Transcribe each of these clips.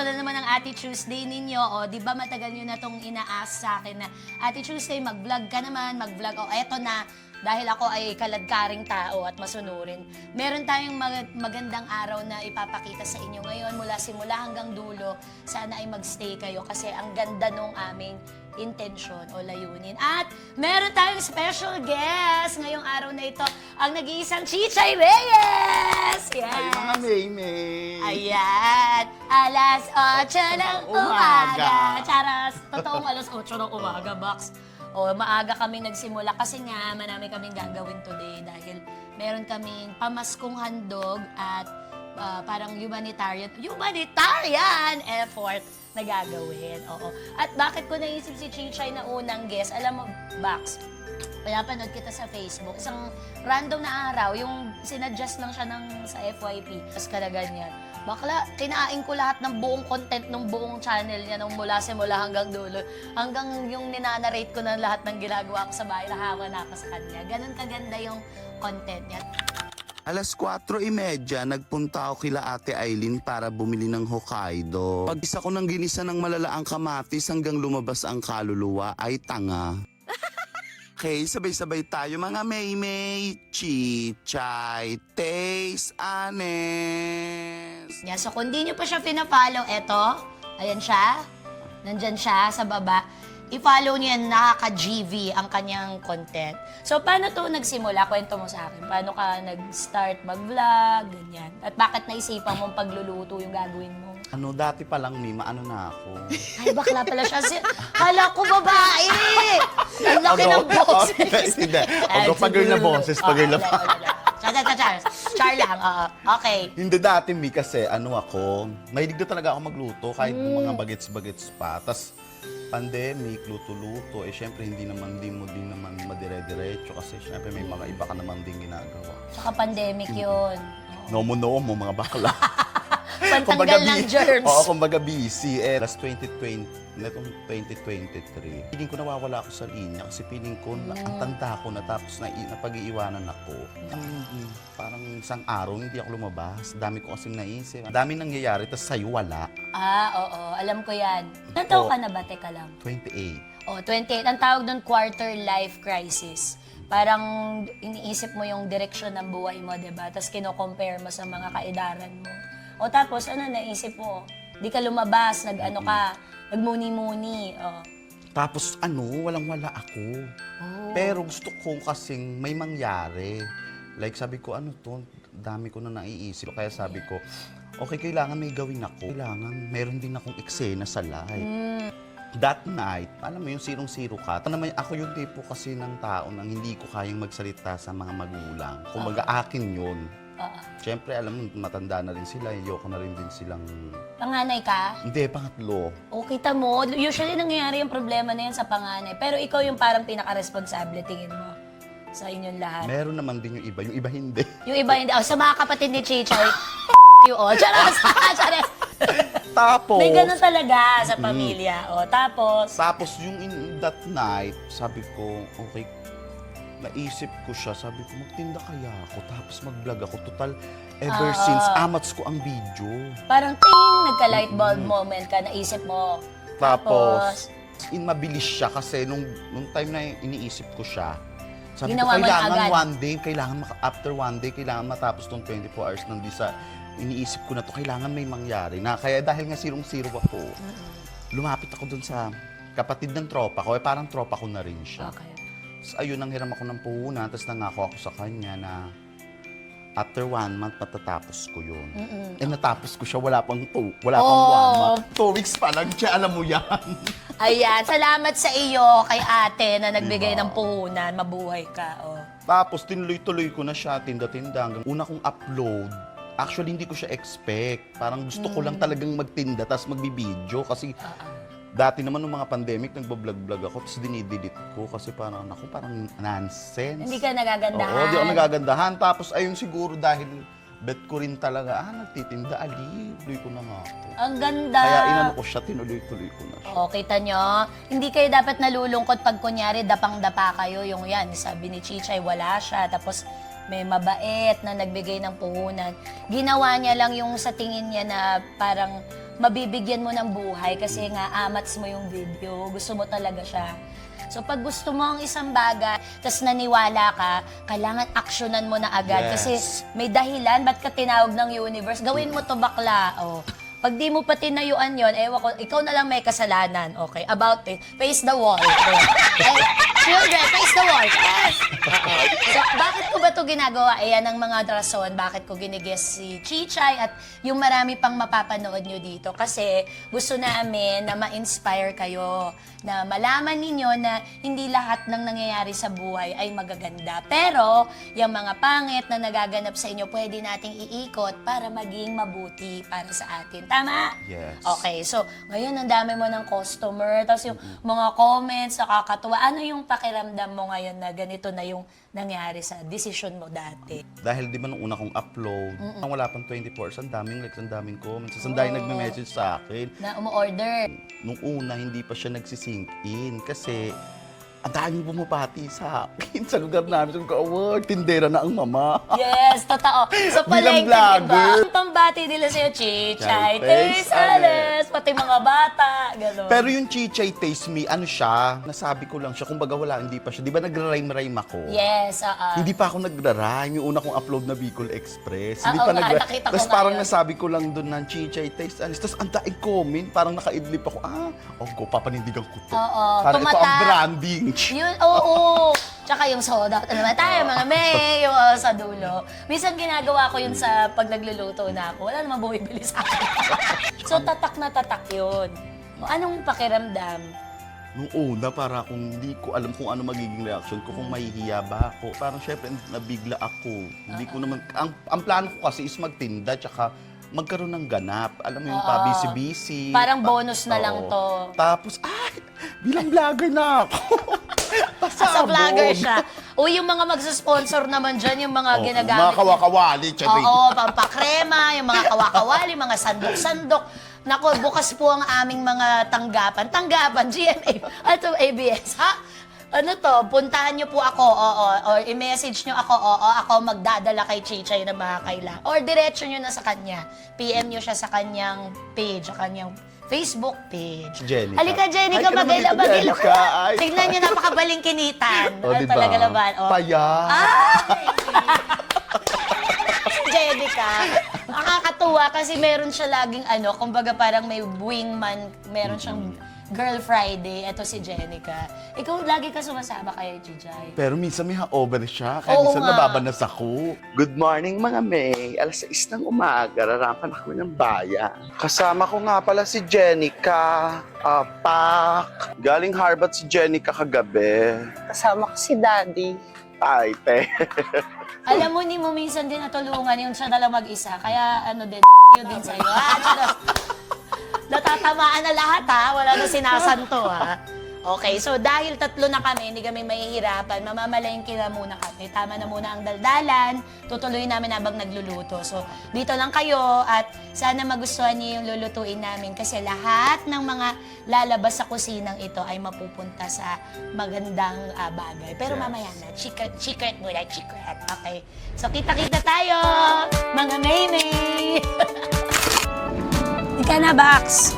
Ito na naman ang Ate Tuesday ninyo. O, di ba matagal nyo na itong inaas sa akin na, Ate Tuesday, mag-vlog ka naman, mag-vlog. O, eto na, dahil ako ay kaladkaring tao at masunurin. Meron tayong magandang araw na ipapakita sa inyo ngayon mula simula hanggang dulo. Sana ay magstay kayo kasi ang ganda nung aming intensyon o layunin. At meron tayong special guest ngayong araw na ito, ang nag-iisang Chichay Reyes! Yes! Ay, mga Maymay! Ayan! Alas 8 ng umaga! Charas! Totoong alas 8 ng umaga, Box. O, maaga kaming nagsimula kasi nga marami kaming gagawin today dahil meron kaming pamaskong handog at parang humanitarian effort na gagawin. Oo. At bakit ko naisip si Chichay na unang guest? Alam mo, Bax, pinapanood kita sa Facebook. Isang random na araw, yung sinadjust lang siya sa FYP. Tapos kada ganyan. Bakla, kinain ko lahat ng buong content ng buong channel niya nung mula hanggang dulo. Hanggang yung ninanarrate ko na lahat ng ginagawa ko sa bahay, nahawa na ako sa kanya. Ganun kaganda yung content niya. Alas 4:30, nagpunta ako kila Ate Aileen para bumili ng Hokkaido. Pag-isa ko ng ginisa ng malalaang kamatis hanggang lumabas ang kaluluwa ay tanga. Okay, sabay-sabay tayo mga Maymay, Chichay, Taste Honest. Yeah, so kung di nyo pa siya pina-follow, eto, ayan siya, nandyan siya sa baba. I-follow niyo yan, nakaka-GV ang kanyang content. So, paano to nagsimula? Kwento mo sa akin. Paano ka nag-start mag-vlog, ganyan? At bakit naisipan mong pagluluto yung gagawin mo? Dati pa lang, Mima, na ako? Ay, bakla pala siya. Kala ko babae! Ang laki ng boses. Hindi. Pag-girl na boses, pag-girl na Char lang, okay. Hindi dati, Mi, kasi ako, mahilig na talaga ako magluto kahit mga bagets-bagets pa. Tapos, pandemic, luto-luto, syempre hindi mo din naman madire-diretso kasi syempre may mga iba ka naman din ginagawa. Saka pandemic yun. Nomo-nomo, mga bakla. Pantanggal ng germs. Oo, kumbaga busy. Last 2020, netong 2023, feeling ko nawawala ako sa linya kasi feeling ko ang tanda ko na tapos napag-iiwanan ako. Parang isang araw hindi ako lumabas. Dami ko kasing naisip. Dami nangyayari, tapos sa'yo wala. Oo. Alam ko yan. Ilan taon ka na ba? Teka lang. 28. 28. Ang tawag doon, quarter life crisis. Parang iniisip mo yung direksyon ng buhay mo, diba? Tapos kino-compare mo sa mga kaedaran mo. O tapos, naisip mo? Di ka lumabas, nagmuni-muni. Tapos walang-wala ako. Pero gusto ko kasing may mangyari. Like sabi ko, dami ko na naiisip. Kaya sabi ko, okay, kailangan may gawin ako. Kailangan meron din akong eksena sa live. That night, alam mo yung sirong-siro ka. Ako yung tipo kasi ng tao nang hindi ko kayang magsalita sa mga magulang. Kumbaga akin yun. Siyempre, alam mo, matanda na rin sila. Ayoko na rin din silang... Panganay ka? Hindi, pangatlo. O, kita mo, usually nangyayari yung problema na yan sa panganay. Pero ikaw yung parang pinaka-responsable, tingin mo, sa inyong lahat. Meron naman din yung iba hindi. Yung iba hindi. Sa mga kapatid ni Chichay, charas! Charas! Tapos... May ganun talaga sa pamilya. Tapos yung in that night, sabi ko, okay, naisip ko siya, sabi ko, magtinda kaya ako, tapos mag-vlog ako. Total, ever since, amats ko ang video. parang ting, nagka-light bulb moment ka, naisip mo. Tapos, mabilis siya kasi nung time na iniisip ko siya, sabi ko, Ginawa mo na kailangan agad. after one day, kailangan matapos tong 24 hours nang di sa iniisip ko na to, kailangan may mangyari na. Kaya dahil nga sirong-siro ako, lumapit ako dun sa kapatid ng tropa ko, parang tropa ko na rin siya. Okay. So, ayun, nanghiram ako ng puhunan, tapos nangako ako sa kanya na after 1 month, matatapos ko yun. Natapos ko siya, wala pang 1 month. 2 weeks pa lang siya, alam mo yan. Ayan, salamat sa iyo kay ate na nagbigay ng puhunan. Mabuhay ka. Tapos, tinuloy-tuloy ko na siya, tinda-tinda. Hanggang una kong upload, actually, hindi ko siya expect. Parang gusto ko lang talagang magtinda, tapos magbibideo. Kasi dati naman nung mga pandemic, nagbablog-vlog ako, tapos dinidelete ko kasi parang nonsense. Hindi ka nagagandahan. Oo, di ako nagagandahan. Tapos ayun siguro dahil bet ko rin talaga, nagtitinda, tuloy ko na nga ako. Ang ganda. Kaya inano ko siya, tinuloy-tuloy ko na siya. Kita nyo, hindi kayo dapat nalulungkot pag kunyari dapang-dapa kayo. Yung yan, sabi ni Chichay, wala siya. Tapos may mabait na nagbigay ng puhunan. Ginawa niya lang yung sa tingin niya na parang mabibigyan mo ng buhay kasi nga amats mo yung video. Gusto mo talaga siya. So pag gusto mo ang isang bagay, tas naniwala ka, kailangan aksyonan mo na agad. Yes. Kasi may dahilan, ba't ka tinawag ng universe? Gawin mo to bakla. Oh. Pag di mo pa tinayuan yon, ewan ko, ikaw na lang may kasalanan. Okay, about it. Face the wall. Okay. Children, face the wall. Yes! So, bakit ko ba to ginagawa? Ayan ang mga rason bakit ko ginigest si Chichay at yung marami pang mapapanood nyo dito. Kasi gusto namin na ma-inspire kayo, na malaman ninyo na hindi lahat ng nangyayari sa buhay ay magaganda. Pero, yung mga pangit na nagaganap sa inyo, pwede nating iikot para maging mabuti para sa atin. Tama? Yes. Okay, so ngayon ang dami mo ng customer, tapos yung mga comments, nakakatuwa. Ano yung pakiramdam mo ngayon na ganito na yung nangyari sa decision mo dati? Dahil di ba nung una kong upload, nang wala pang 24 hours, ang daming likes, ang daming comments. Ang daming nagme-message sa akin. Na umu-order. Nung una, hindi pa siya nagsisink in kasi ang daming bumabati sa akin sa lugar namin. Sabi ko, award, tindera na ang mama. Yes, totoo. So, Bilang palengke, vlogger. diba? Ang pambati nila sa'yo, Chichay, Taste Taste Alice, pati mga bata, gano'n. Pero yung Chichay Taste Me, ano siya, nasabi ko lang siya, kumbaga wala, hindi pa siya. Di ba nagra-rhyme-rhyme ako? Yes, Hindi pa ako nagra-rhyme. Yung una kong upload na Bicol Express. Hindi Oo pa nga, nagra- nakita ko Tapos nga parang yun. nasabi ko lang doon ng Chichay Taste Alice. Tapos ang daig comment, parang nakaidlip ako. Papanindigan ko to. Oo, Parang ito ang tumatak. branding. Yun, oo. Tsaka yung soda, ano naman tayo, mga may, yung sa dulo. Minsan ginagawa ko yun sa pag nagluluto na ako. Wala namang bumibili sa akin. So, tatak na tatak yun. O, anong pakiramdam? Nung una, para akong hindi ko alam kung ano magiging reaction ko, kung mahihiya ba ako. Parang syempre, nabigla ako. Hindi ko naman, ang plano ko kasi is magtinda, tsaka magkaroon ng ganap. Alam mo yung Oo. pa-busy-busy. Parang bonus na lang Oo. to. Tapos, bilang vlogger na ako. As a vlogger siya. O yung mga magsusponsor naman dyan, yung mga ginagamit. Mga kawakawali, tsari. Oo, pampakrema, yung mga kawakawali, mga sandok-sandok. Nako, bukas po ang aming mga tanggapan. Tanggapan, GMA, at ABS, ha? Ano to, puntahan niyo po ako, oo, or i-message niyo ako, oo, ako magdadala kay Chichay ng mga kailangan. Or diretso niyo na sa kanya. PM niyo siya sa kanyang page, sa kanyang Facebook page. Jenica. Halika, Jenica, Ay, ka naman magayla, dito, magayla ka. Jenica. Ay. Tignan niyo, napakabaling kinitan. O, diba? Talaga naman. Oh. Paya. Si Jenica, nakakatuwa kasi meron siya laging kumbaga parang may wingman, meron siyang Girl Friday. Ito si Jenica. Ikaw lagi ka sumasama kay Chichay. Pero minsan may hangover siya, kaya Oo minsan nga. nababanas ako. Good morning mga May. Alas 6 ng umaga, rarapan na kami ng bayan. Kasama ko nga pala si Jenica. Pak. Galing Harvard si Jenica kagabi. Kasama ko si Daddy. Ay, te. Alam mo, ni mo minsan din natulungan yung siya na lang mag-isa. Kaya din, yun din sa'yo. Natatamaan na lahat wala na sinasanto Okay, so dahil tatlo na kami, hindi kami mahihirapan, mamamalengke na muna kami. Tama na muna ang daldalan, tutuloy namin habang nagluluto. So dito lang kayo at sana magustuhan niyo yung lulutuin namin kasi lahat ng mga lalabas sa kusinang ito ay mapupunta sa magandang bagay. Pero mamaya na, secret muna, secret. Okay, so kita-kita tayo, mga Maymay! Ika na, Bax.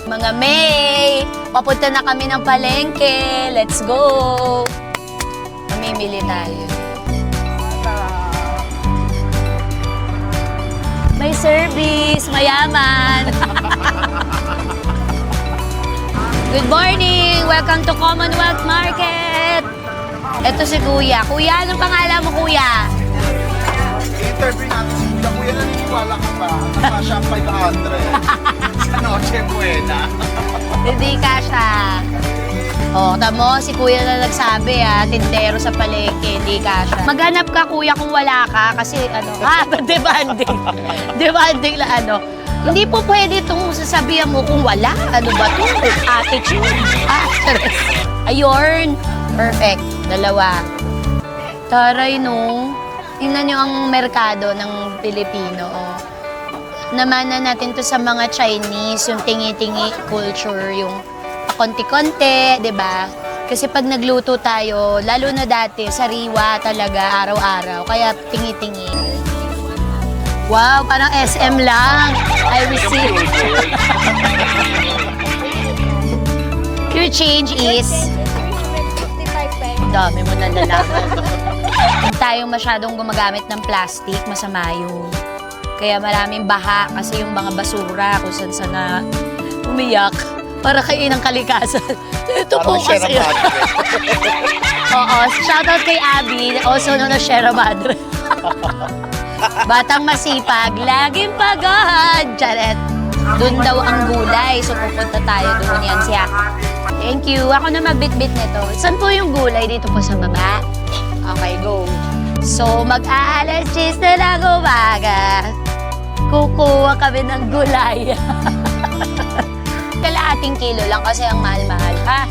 Mga May, papunta na kami ng palengke. Let's go! Mamimili tayo. May service, mayaman. Good morning! Welcome to Commonwealth Market. Ito si Kuya. Kuya, anong pangalan mo, Kuya? I-interview natin si Kuya. Kuya, naniniwala ka ba? Nakasya 500. Sa Noche Buena. Hindi ka siya. O, tamo, si Kuya na nagsabi tindero sa palengke, hindi ka siya. Maghanap ka, Kuya, kung wala ka, kasi demanding. Demanding na Hindi po pwede itong sasabihan mo kung wala. Ano ba ito? Attitude. Ayun. Perfect. Dalawa. Taray, no? Tingnan nyo ang merkado ng Pilipino. Namana natin to sa mga Chinese, yung tingi-tingi culture, yung konti-konti, di ba? Kasi pag nagluto tayo, lalo na dati, sariwa talaga, araw-araw. Kaya tingi-tingi. Wow, parang SM lang. I receive. Your change is... Dami mo na nalaman. Huwag tayong masyadong gumagamit ng plastic, masama yun. Kaya maraming baha kasi yung mga basura kung saan na umiyak para kayo ng kalikasan. Ito po kasi. Oo, shoutout kay Abby, also known as Sierra Madre. Batang masipag, laging pagod. Charet. Doon daw ang gulay, so pupunta tayo doon. Yan siya. Thank you. Ako na magbitbit nito. Saan po yung gulay? Dito po sa baba? Okay, go. So, mag-aalas 10 na lang umaga. Kukuha kami ng gulay. Kalahating kilo lang kasi ang mahal-mahal, ha?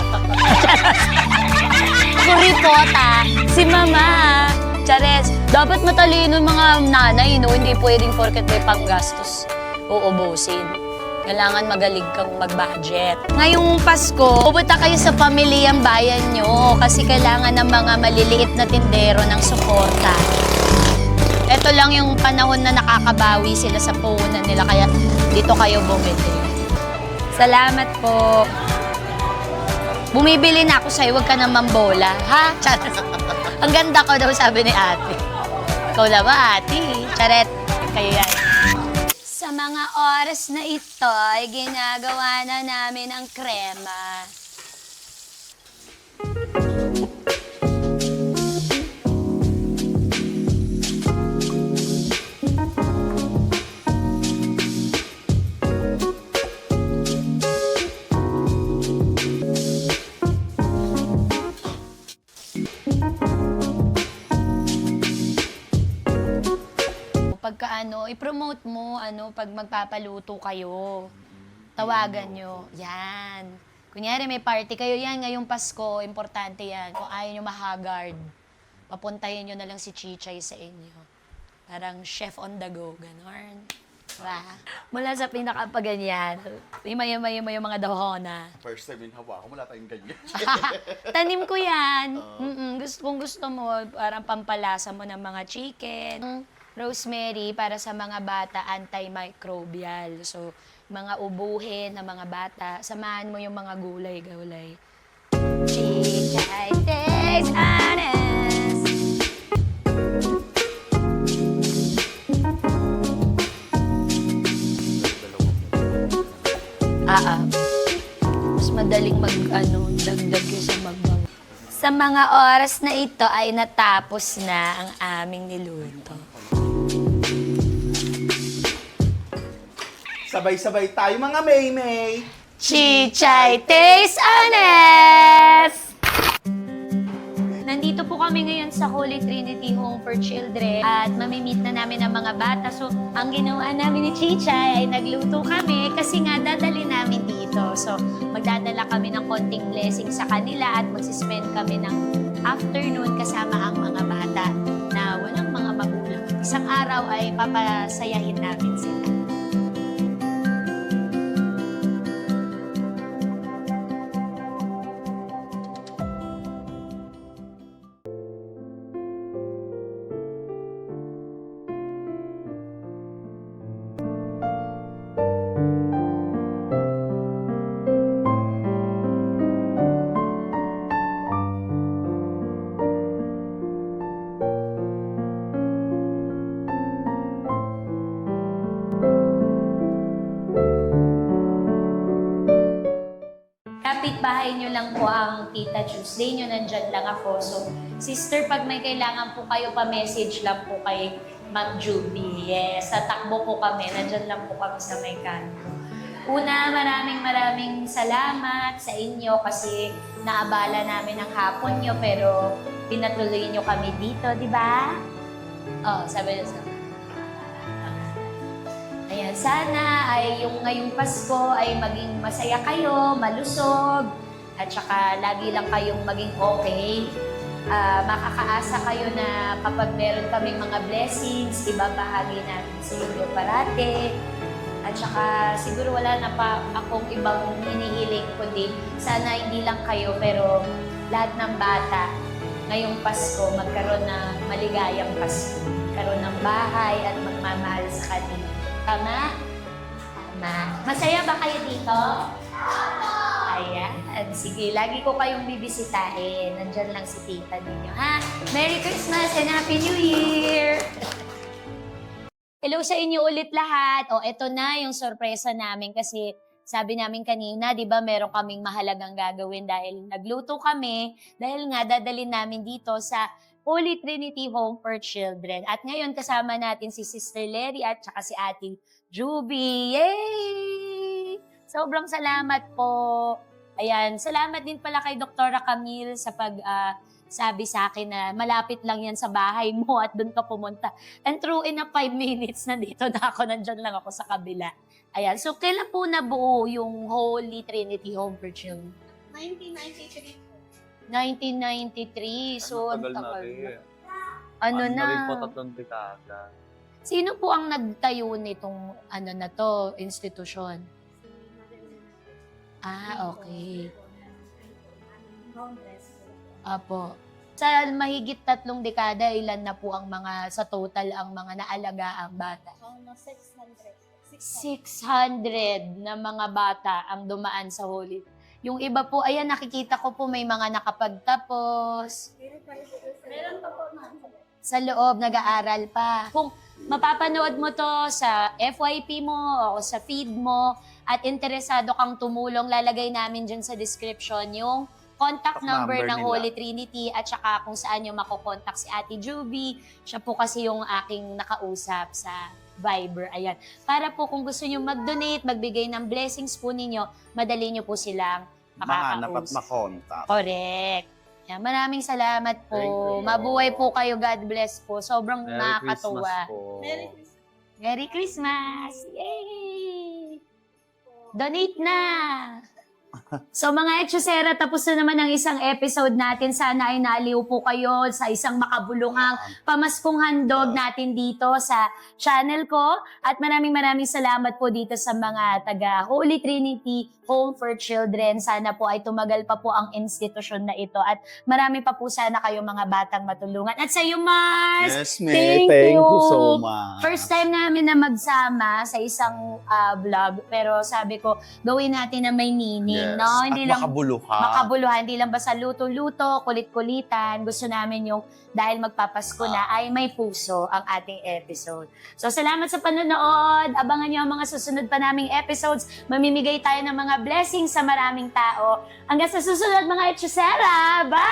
Kuripota, si Mama. Chares, dapat matalino yung mga nanay, no? Hindi pwedeng porket may panggastos. Uubusin. Kailangan magaling kang mag-budget. Ngayong Pasko, pupunta kayo sa pamilyang bayan nyo kasi kailangan ng mga maliliit na tindero ng suporta. Ito lang yung panahon na nakakabawi sila sa puhunan nila, kaya dito kayo bumili. Salamat po. Bumibili na ako sa'yo, huwag ka na mambola, ha? Charet. Ang ganda ko daw, sabi ni ate. Ikaw na ba, ate? Charet. Kayo yan. Sa mga oras na ito, ay ginagawa na namin ang krema. Pagka i-promote mo, pag magpapaluto kayo, tawagan nyo. Yan. Kunyari may party kayo, yan, ngayong Pasko, importante yan. Kung ayaw nyo mahagard, papuntahin nyo na lang si Chichay sa inyo. Parang chef on the go, ganon. Diba? Mula sa pinakapaganyan, may mga dahona. First time in hawa ko, wala tayong ganyan. Tanim ko yan. Kung gusto mo, parang pampalasa mo ng mga chicken. Rosemary para sa mga bata, antimicrobial. So, mga ubuhin ng mga bata, samahan mo yung mga gulay-gulay. Chichay tastes honest. Mas madaling dagdag yung sa magbawa. Sa mga oras na ito ay natapos na ang aming niluto. Sabay-sabay tayo mga Maymay! Chichay Taste Honest! Nandito po kami ngayon sa Holy Trinity Home for Children at mamimit na namin ang mga bata. So, ang ginawa namin ni Chichay ay nagluto kami kasi nga dadali namin dito. So, magdadala kami ng konting blessing sa kanila at magsispend kami ng afternoon kasama ang mga bata na walang mga magulang. Isang araw ay papasayahin namin sila. Kapitbahay nyo lang po ang Tita Tuesday nyo, nandyan lang ako. So, sister, pag may kailangan po kayo, pa-message lang po kay Ma'am Juby. Yes, tatakbo po kami, nandyan lang po kami sa may kanto. Una, maraming salamat sa inyo kasi naabala namin ang hapon nyo pero pinatuloy nyo kami dito, di ba? Oh, sabi na sa Ayan, sana ay yung ngayong Pasko ay maging masaya kayo, malusog, at saka lagi lang kayong maging okay. Makakaasa kayo na kapag meron kaming mga blessings, ibabahagi namin sa inyo parate. At saka siguro wala na pa akong ibang hinihiling kundi sana hindi lang kayo pero lahat ng bata ngayong Pasko magkaroon ng maligayang Pasko. Magkaroon ng bahay at magmamahal sa kanila. Tama? Tama. Masaya ba kayo dito? Ayan. Sige, lagi ko kayong bibisitahin. Nandyan lang si tita ninyo, ha? Merry Christmas and Happy New Year! Hello sa inyo ulit lahat. O, eto na yung sorpresa namin kasi sabi namin kanina, di ba, meron kaming mahalagang gagawin dahil nagluto kami. Dahil nga, dadalhin namin dito sa Holy Trinity Home for Children. At ngayon, kasama natin si Sister Lery at saka si Ate Juby. Yay! Sobrang salamat po. Ayan, salamat din pala kay Dr. Camille sa sabi sa akin na malapit lang yan sa bahay mo at doon ka pumunta. And true, in a 5 minutes, nandito na ako, nandyan lang ako sa kabila. Ayan, so kailan po nabuo yung Holy Trinity Home for Children? 1993. 1993, so ang Tagal na tagal rin. na. Ano na? rin po 3 dekada. Sino po ang nagtayo nitong na to, institusyon? Ah, okay. Apo. Sa mahigit 3 dekada, ilan na po ang mga, sa total, ang mga naalagaan bata? 600 na mga bata ang dumaan sa Holy. Yung iba po, ayan, nakikita ko po may mga nakapagtapos. Meron pa po Sa loob, nag-aaral pa. Kung mapapanood mo to sa FYP mo o sa feed mo at interesado kang tumulong, lalagay namin dyan sa description yung contact number ng nila. Holy Trinity at saka kung saan nyo makokontak si Ate Juby. Siya po kasi yung aking nakausap sa Viber. Ayan. Para po kung gusto nyo mag-donate, magbigay ng blessings po ninyo, madali nyo po silang Mahanap at makakausap. makontak. Correct. Yan, maraming salamat po. Thank you. Mabuhay po kayo. God bless po. Sobrang Merry nakakatuwa. Christmas po. Merry Christmas. Merry Christmas! Yay! Donate na! So mga Echosera, tapos na naman ang isang episode natin. Sana ay naaliw po kayo sa isang makabuluhang pamaskong handog natin dito sa channel ko. At maraming salamat po dito sa mga taga Holy Trinity Home for Children. Sana po ay tumagal pa po ang institusyon na ito. At marami pa po sana kayong mga batang matulungan. At sa iyo, Mars! Yes, May. Thank you so much. First time namin na magsama sa isang vlog. Pero sabi ko, gawin natin na may meaning. Yes. No? Hindi At lang makabuluhan. makabuluhan, hindi lang basta luto-luto, kulit-kulitan. Gusto namin yung dahil magpapasko na ay may puso ang ating episode. So salamat sa panonood. Abangan nyo ang mga susunod pa naming episodes. Mamimigay tayo ng mga blessings sa maraming tao. Hanggang sa susunod mga Echosera. Bye!